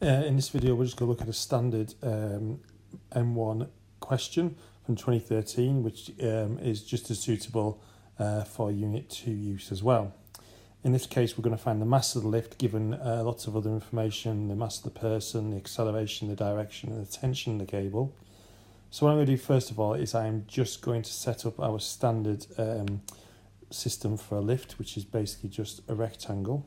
In this video, we're just going to look at a standard M1 question from 2013, which is just as suitable for Unit 2 use as well. In this case, we're going to find the mass of the lift given lots of other information, the mass of the person, the acceleration, the direction, and the tension of the cable. So what I'm going to do first of all is I'm just going to set up our standard system for a lift, which is basically just a rectangle.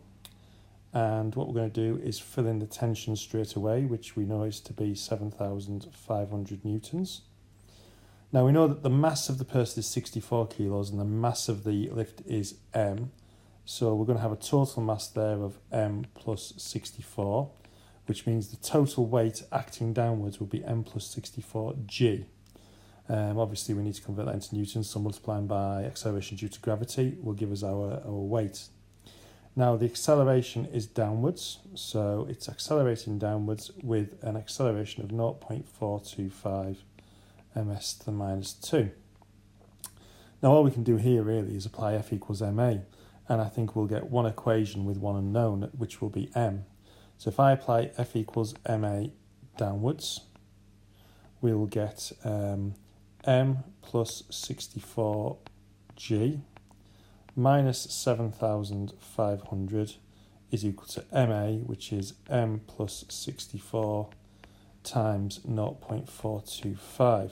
And what we're going to do is fill in the tension straight away, which we know is to be 7,500 newtons. Now we know that the mass of the person is 64 kilos and the mass of the lift is M. So we're going to have a total mass there of M plus 64, which means the total weight acting downwards will be M plus 64G. Obviously we need to convert that into newtons, so multiplying by acceleration due to gravity will give us our weight. Now the acceleration is downwards, so it's accelerating downwards with an acceleration of 0.425 ms to the minus 2. Now all we can do here really is apply F equals ma, and I think we'll get one equation with one unknown, which will be m. So if I apply F equals ma downwards, we'll get m plus 64g minus 7,500 is equal to ma, which is m plus 64 times 0.425.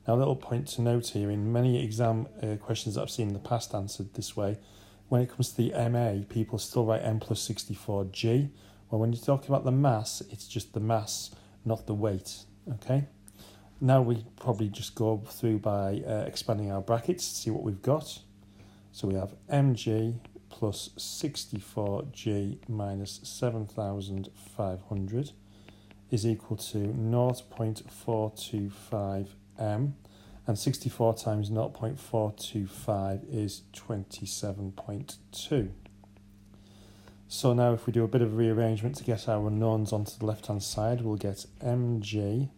Now a little point to note here, in many exam questions that I've seen in the past answered this way, when it comes to the ma, people still write m plus 64g. Well, when you're talking about the mass, it's just the mass, not the weight, okay? Now we probably just go through by expanding our brackets to see what we've got. So we have mg plus 64g minus 7,500 is equal to 0.425 m, and 64 times 0.425 is 27.2. So now if we do a bit of rearrangement to get our unknowns onto the left-hand side, we'll get mg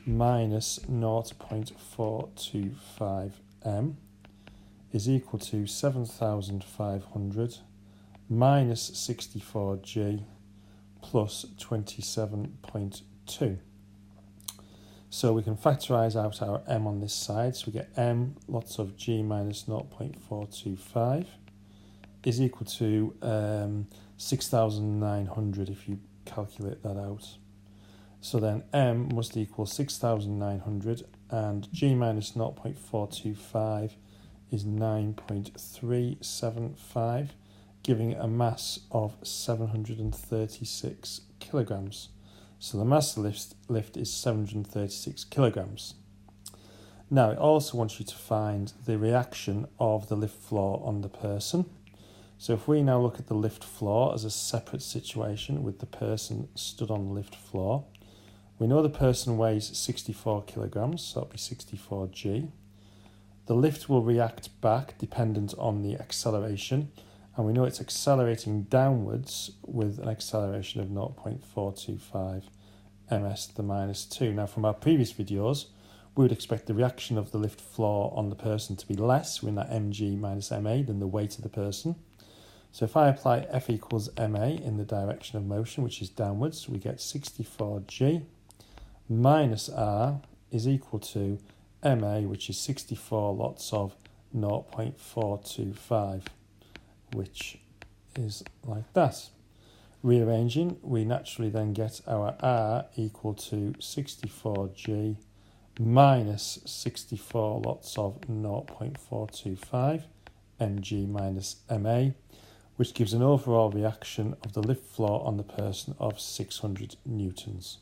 minus 0.425 m is equal to 7,500 minus 64g plus 27.2. So we can factorise out our m on this side. So we get m lots of g minus 0.425 is equal to 6,900 if you calculate that out. So then m must equal 6,900 and g minus 0.425 is 9.375, giving a mass of 736 kilograms. So the mass of the lift is 736 kilograms. Now it also wants you to find the reaction of the lift floor on the person. So if we now look at the lift floor as a separate situation with the person stood on the lift floor, we know the person weighs 64 kilograms, so that'll be 64g. The lift will react back dependent on the acceleration, and we know it's accelerating downwards with an acceleration of 0.425 ms to the minus 2. Now from our previous videos, we would expect the reaction of the lift floor on the person to be less, we're in that mg minus ma, than the weight of the person. So if I apply F equals ma in the direction of motion, which is downwards, we get 64g minus r is equal to ma, which is 64 lots of 0.425, which is like that. Rearranging, we naturally then get our r equal to 64g minus 64 lots of 0.425 mg minus ma, which gives an overall reaction of the lift floor on the person of 600 newtons.